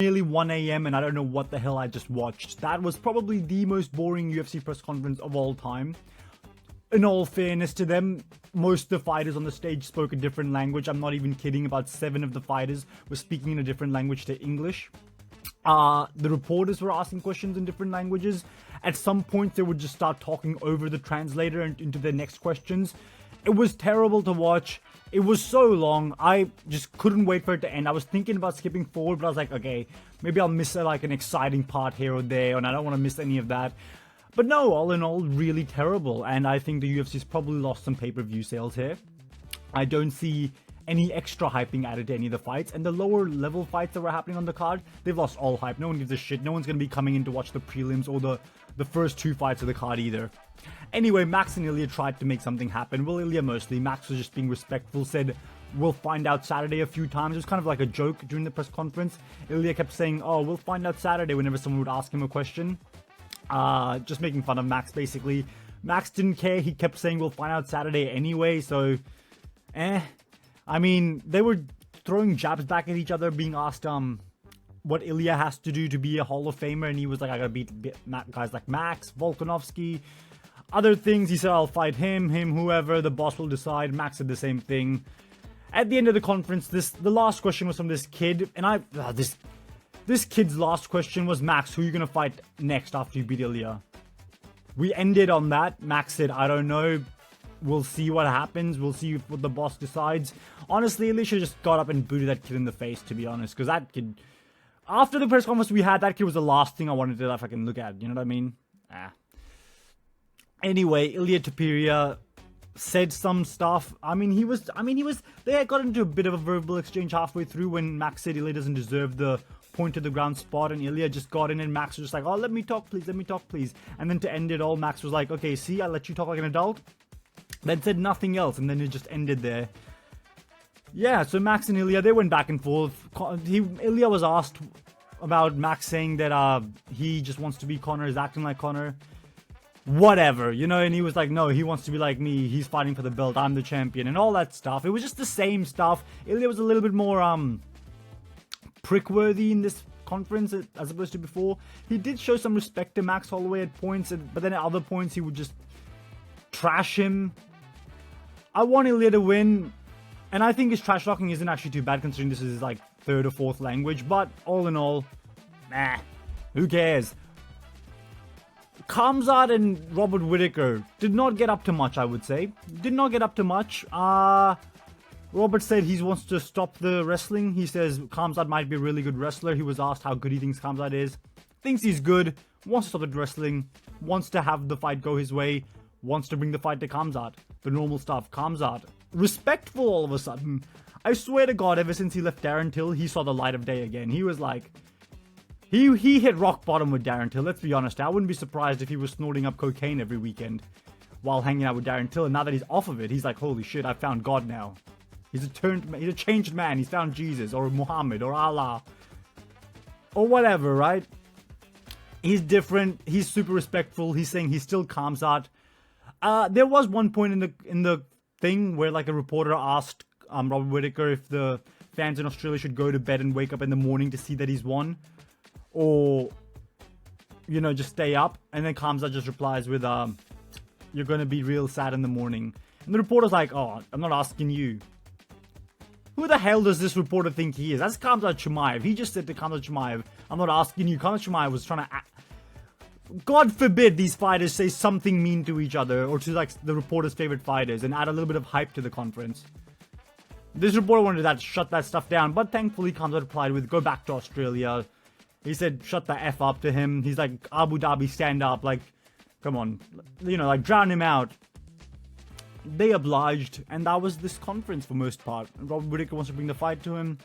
Nearly 1 a.m. and I don't know what the hell I just watched. That was probably the most boring UFC press conference of all time. In all fairness to them, most of the fighters on the stage spoke a different language. I'm not even kidding. About 7 of the fighters were speaking in a different language to English. The reporters were asking questions in different languages. At some point, they would just start talking over the translator and into their next questions. It was terrible to watch. It was so long. I just couldn't wait for it to end. I was thinking about skipping forward, but I was like, okay, maybe I'll miss like an exciting part here or there, and I don't want to miss any of that. But no, all in all, really terrible. And I think the UFC's probably lost some pay-per-view sales here. I don't see any extra hyping added to any of the fights. And the lower level fights that were happening on the card, they've lost all hype. No one gives a shit. No one's going to be coming in to watch the prelims or the first 2 fights of the card either. Anyway, Max and Ilia tried to make something happen. Well, Ilia mostly. Max was just being respectful, said, we'll find out Saturday a few times. It was kind of like a joke during the press conference. Ilia kept saying, oh, we'll find out Saturday whenever someone would ask him a question. Just making fun of Max, basically. Max didn't care. He kept saying, we'll find out Saturday anyway, so, I mean, they were throwing jabs back at each other, being asked, what Ilia has to do to be a Hall of Famer, and he was like, I gotta beat guys like Max, Volkanovski, other things. He said, I'll fight him, whoever, the boss will decide. Max said the same thing. At the end of the conference, the last question was from this kid, and this kid's last question was, Max, who are you gonna fight next after you beat Ilia? We ended on that. Max said, I don't know. We'll see what happens. We'll see what the boss decides. Honestly, Ilia should have just got up and booted that kid in the face, to be honest. Because that kid, after the press conference we had, that kid was the last thing I wanted to fucking look at. You know what I mean? Anyway, Ilia Topuria said some stuff. They had got into a bit of a verbal exchange halfway through when Max said Ilia doesn't deserve the point to the ground spot, and Ilia just got in and Max was just like, oh, let me talk please. And then to end it all, Max was like, okay, see, I let you talk like an adult. Then said nothing else, and then it just ended there. Yeah, so Max and Ilia, they went back and forth. Ilia was asked about Max saying that he just wants to be Conor, is acting like Conor. Whatever, you know, and he was like, no, he wants to be like me, he's fighting for the belt, I'm the champion, and all that stuff. It was just the same stuff. Ilia was a little bit more, prick-worthy in this conference as opposed to before. He did show some respect to Max Holloway at points, but then at other points he would just trash him. I want Ilia to win, and I think his trash talking isn't actually too bad considering this is his like 3rd or 4th language, but all in all, who cares? Khamzat and Robert Whittaker did not get up to much, I would say. Did not get up to much. Robert said he wants to stop the wrestling. He says Khamzat might be a really good wrestler. He was asked how good he thinks Khamzat is. Thinks he's good. Wants to stop the wrestling. Wants to have the fight go his way. Wants to bring the fight to Khamzat. The normal stuff. Khamzat. Respectful all of a sudden. I swear to God, ever since he left Darren Till, he saw the light of day again. He was like... He hit rock bottom with Darren Till, let's be honest. I wouldn't be surprised if he was snorting up cocaine every weekend while hanging out with Darren Till. And now that he's off of it, he's like, holy shit, I found God now. He's a changed man. He's found Jesus or Muhammad or Allah or whatever, right? He's different. He's super respectful. He's saying he's still Khamzat. There was one point in the thing where like a reporter asked Robert Whittaker if the fans in Australia should go to bed and wake up in the morning to see that he's won, or you know, just stay up. And then Khamzat just replies with you're gonna be real sad in the morning. And the reporter's like, oh, I'm not asking you. Who the hell does this reporter think he is? That's Khamzat Chimaev. He just said to Khamzat Chimaev, I'm not asking you. Khamzat Chimaev was trying to God forbid these fighters say something mean to each other or to like the reporter's favorite fighters and add a little bit of hype to the conference. This reporter wanted to shut that stuff down, but thankfully Khamzat replied with, go back to Australia. He said, shut the F up to him. He's like, Abu Dhabi, stand up. Like, come on. You know, like, drown him out. They obliged, and that was this conference for most part. Robert Whittaker wants to bring the fight to him.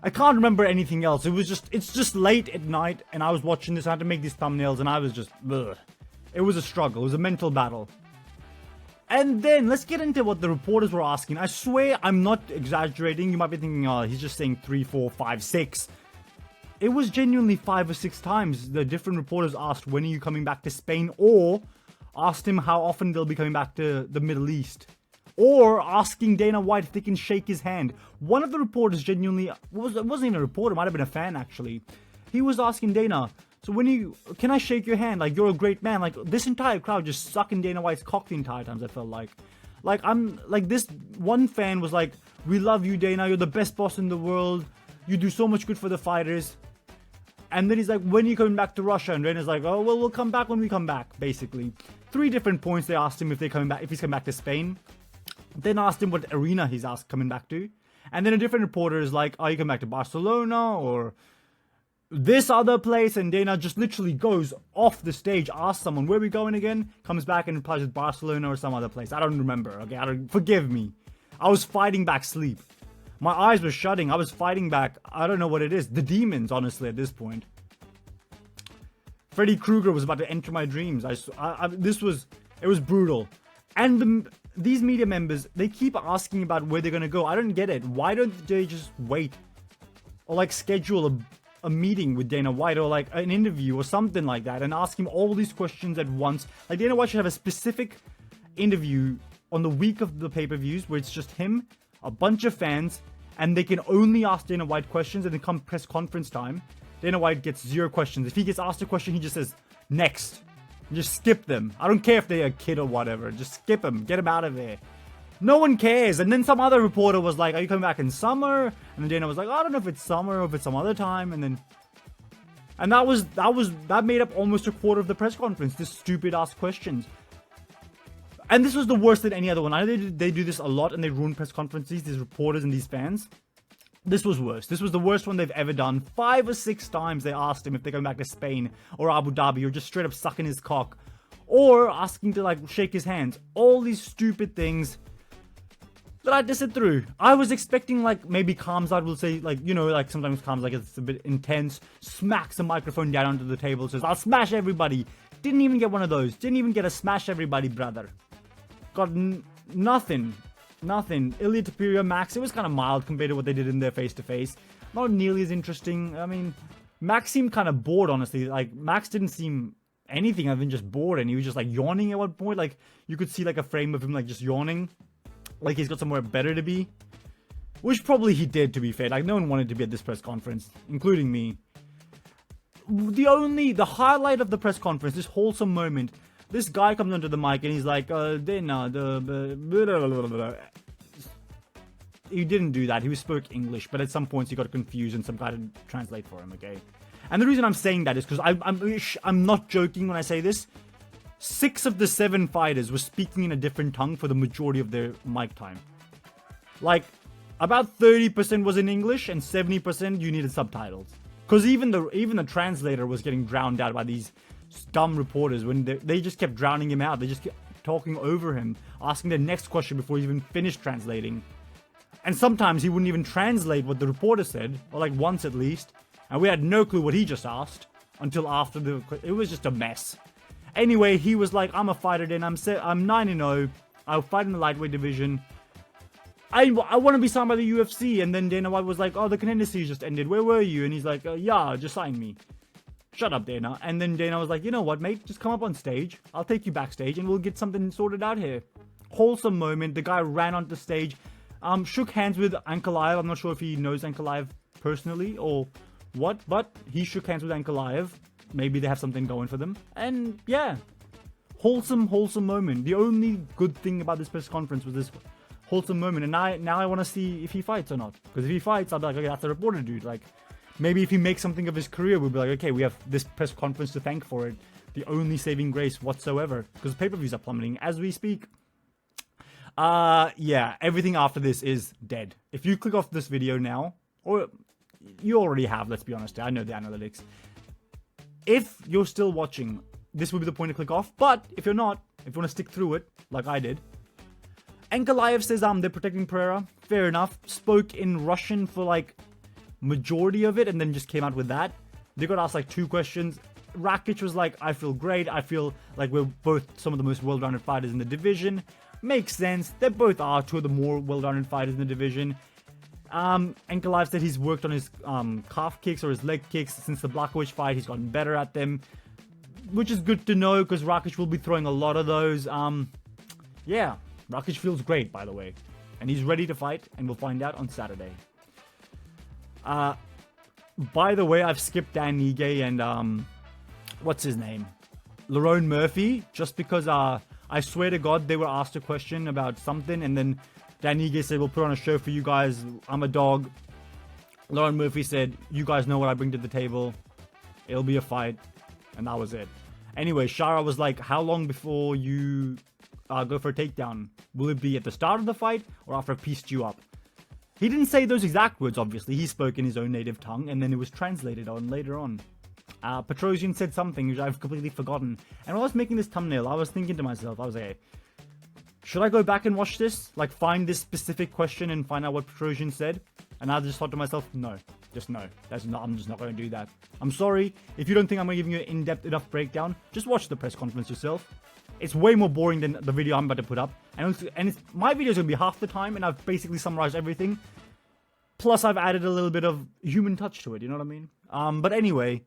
I can't remember anything else. It's just late at night, and I was watching this. I had to make these thumbnails, and I was just, ugh. It was a struggle. It was a mental battle. And then, let's get into what the reporters were asking. I swear, I'm not exaggerating. You might be thinking, oh, he's just saying 3, 4, 5, 6. It was genuinely 5 or 6 times the different reporters asked, when are you coming back to Spain? Or asked him how often they'll be coming back to the Middle East. or asking Dana White if they can shake his hand. One of the reporters genuinely, it wasn't even a reporter, it might have been a fan actually. He was asking Dana, so can I shake your hand? Like, you're a great man. Like, this entire crowd just sucking Dana White's cock the entire time, I felt like. This one fan was like, we love you, Dana, you're the best boss in the world, you do so much good for the fighters. And then he's like, when are you coming back to Russia? And Dana's like, oh, well, we'll come back when we come back, basically. 3 different points they asked him if he's coming back to Spain. Then asked him what arena he's coming back to. And then a different reporter is like, are you coming back to Barcelona or this other place? And Dana just literally goes off the stage, asks someone, where are we going again? Comes back and replies with Barcelona or some other place. I don't remember, okay? Forgive me. I was fighting back sleep. My eyes were shutting. I was fighting back. I don't know what it is. The demons, honestly, at this point. Freddy Krueger was about to enter my dreams. It was brutal. And these media members, they keep asking about where they're going to go. I don't get it. Why don't they just wait? Or like schedule a meeting with Dana White or like an interview or something like that and ask him all these questions at once. Like, Dana White should have a specific interview on the week of the pay-per-views where it's just him, a bunch of fans, and they can only ask Dana White questions, and then come press conference time, Dana White gets 0 questions. If he gets asked a question, he just says, next. Just skip them. I don't care if they're a kid or whatever. Just skip them. Get them out of there. No one cares. And then some other reporter was like, are you coming back in summer? And then Dana was like, I don't know if it's summer or if it's some other time. And that made up almost a quarter of the press conference. This stupid ass questions. And this was the worst than any other one. I know they do this a lot and they ruin press conferences, these reporters and these fans. This was worse. This was the worst one they've ever done. 5 or 6 times they asked him if they're going back to Spain or Abu Dhabi or just straight up sucking his cock. Or asking to like shake his hands. All these stupid things that I had to sit through. I was expecting like maybe Kamzad will say like, you know, like sometimes Kamzad like it's a bit intense. Smacks the microphone down onto the table. Says, I'll smash everybody. Didn't even get one of those. Didn't even get a smash everybody, brother. Got nothing. Ilia, Topuria, Max, it was kind of mild compared to what they did in their face-to-face. Not nearly as interesting. I mean, Max seemed kind of bored, honestly. Like, Max didn't seem anything other than just bored, and he was just, like, yawning at one point. Like, you could see, like, a frame of him, like, just yawning. Like, he's got somewhere better to be. Which probably he did, to be fair. Like, no one wanted to be at this press conference, including me. The highlight of the press conference, this wholesome moment, this guy comes onto the mic and he's like, Dana, he didn't do that. He spoke English, but at some points he got confused and some guy didn't translate for him, okay? And the reason I'm saying that is because I'm not joking when I say this. 6 of the 7 fighters were speaking in a different tongue for the majority of their mic time. Like, about 30% was in English and 70% you needed subtitles. Because even the translator was getting drowned out by these dumb reporters when they just kept drowning him out. They just kept talking over him, asking the next question before he even finished translating. And sometimes he wouldn't even translate what the reporter said, or like once at least. And we had no clue what he just asked until after it was just a mess. Anyway, he was like, I'm a fighter then, I'm 9-0, I'll fight in the lightweight division. I want to be signed by the UFC. And then Dana White was like, oh, the contender series just ended, where were you? And he's like, yeah, just sign me. Shut up, Dana. And then Dana was like, you know what, mate? Just come up on stage. I'll take you backstage and we'll get something sorted out here. Wholesome moment. The guy ran onto stage, shook hands with Ankalaev. I'm not sure if he knows Ankalaev personally or what, but he shook hands with Ankalaev. Maybe they have something going for them. And yeah, wholesome moment. The only good thing about this press conference was this wholesome moment. And now I want to see if he fights or not. Because if he fights, I'll be like, okay, that's a reporter dude. Like, maybe if he makes something of his career, we'll be like, okay, we have this press conference to thank for it. The only saving grace whatsoever. Because pay-per-views are plummeting as we speak. Yeah, everything after this is dead. If you click off this video now, or you already have, let's be honest, I know the analytics. If you're still watching, this will be the point to click off. But if you're not, if you want to stick through it, like I did, Ankalaev says they're protecting Pereira. Fair enough. Spoke in Russian for like majority of it and then just came out with that. They got asked like 2 questions. Rakic was like, I feel great. I feel like we're both some of the most well-rounded fighters in the division. Makes sense. They both are 2 of the more well-rounded fighters in the division. Ankalaev said he's worked on his calf kicks or his leg kicks since the Blachowicz fight. He's gotten better at them, which is good to know because Rakic will be throwing a lot of those. Yeah, Rakic feels great, by the way. And he's ready to fight, and we'll find out on Saturday. By the way, I've skipped Dan Ige and, what's his name? Lerone Murphy, just because, I swear to God, they were asked a question about something, and then Dan Ige said, we'll put on a show for you guys. I'm a dog. Lerone Murphy said, you guys know what I bring to the table. It'll be a fight. And that was it. Anyway, Shara was like, how long before you go for a takedown? Will it be at the start of the fight or after I've pieced you up? He didn't say those exact words, obviously. He spoke in his own native tongue, and then it was translated on later on. Petrosian said something which I've completely forgotten. And while I was making this thumbnail, I was thinking to myself, I was like, hey, should I go back and watch this? Like, find this specific question and find out what Petrosian said? And I just thought to myself, no. Just no. I'm just not going to do that. I'm sorry. If you don't think I'm going to give you an in-depth enough breakdown, just watch the press conference yourself. It's way more boring than the video I'm about to put up. And my video is going to be half the time, and I've basically summarized everything. Plus, I've added a little bit of human touch to it, you know what I mean? But anyway,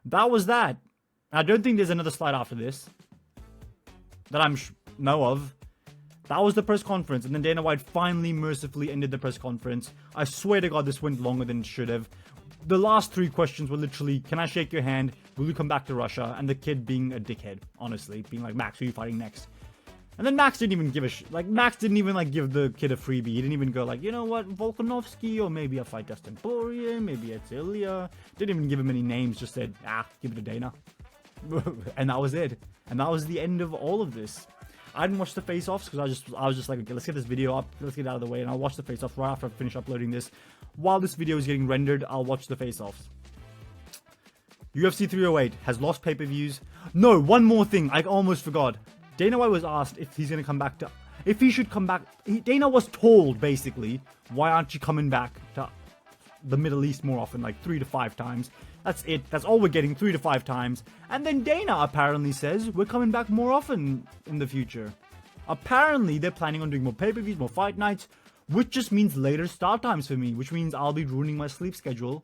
that was that. I don't think there's another slide after this that I'm know of. That was the press conference, and then Dana White finally mercifully ended the press conference. I swear to God, this went longer than it should have. The last 3 questions were literally, can I shake your hand? Will you come back to Russia? And the kid being a dickhead, honestly. Being like, Max, who are you fighting next? And then Max didn't even give a Max didn't even, give the kid a freebie. He didn't even go like, you know what, Volkanovski, or maybe I'll fight Dustin Poirier, maybe it's Ilia. Didn't even give him any names, just said, give it to Dana. And that was it. And that was the end of all of this. I didn't watch the face-offs because I was just like, okay, let's get this video up, let's get it out of the way, and I'll watch the face-offs right after I finish uploading this. While this video is getting rendered, I'll watch the face-offs. UFC 308 has lost pay-per-views. No, one more thing, I almost forgot. Dana White was asked if he's going to come back to... If he should come back... Dana was told, basically, why aren't you coming back to the Middle East more often, like 3 to 5 times. That's it. That's all we're getting, 3 to 5 times. And then Dana apparently says we're coming back more often in the future. Apparently, they're planning on doing more pay-per-views, more fight nights, which just means later start times for me, which means I'll be ruining my sleep schedule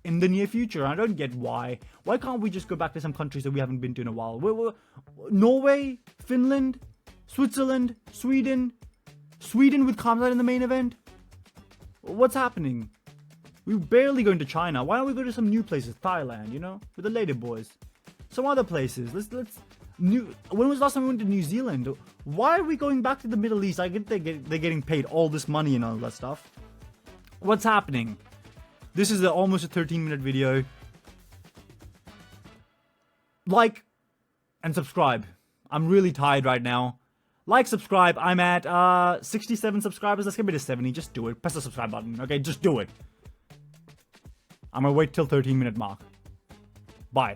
in the near future. I don't get why. Why can't we just go back to some countries that we haven't been to in a while? Norway, Finland, Switzerland, Sweden with Kamzat in the main event? What's happening? We're barely going to China. Why don't we go to some new places? Thailand, you know? With the lady boys. Some other places. When was the last time we went to New Zealand? Why are we going back to the Middle East? I get they're getting paid all this money and all that stuff. What's happening? This is almost a 13-minute video. Like and subscribe. I'm really tired right now. Like, subscribe. I'm at 67 subscribers. Let's get me to 70. Just do it. Press the subscribe button. Okay, just do it. I'm gonna wait till 13-minute mark. Bye.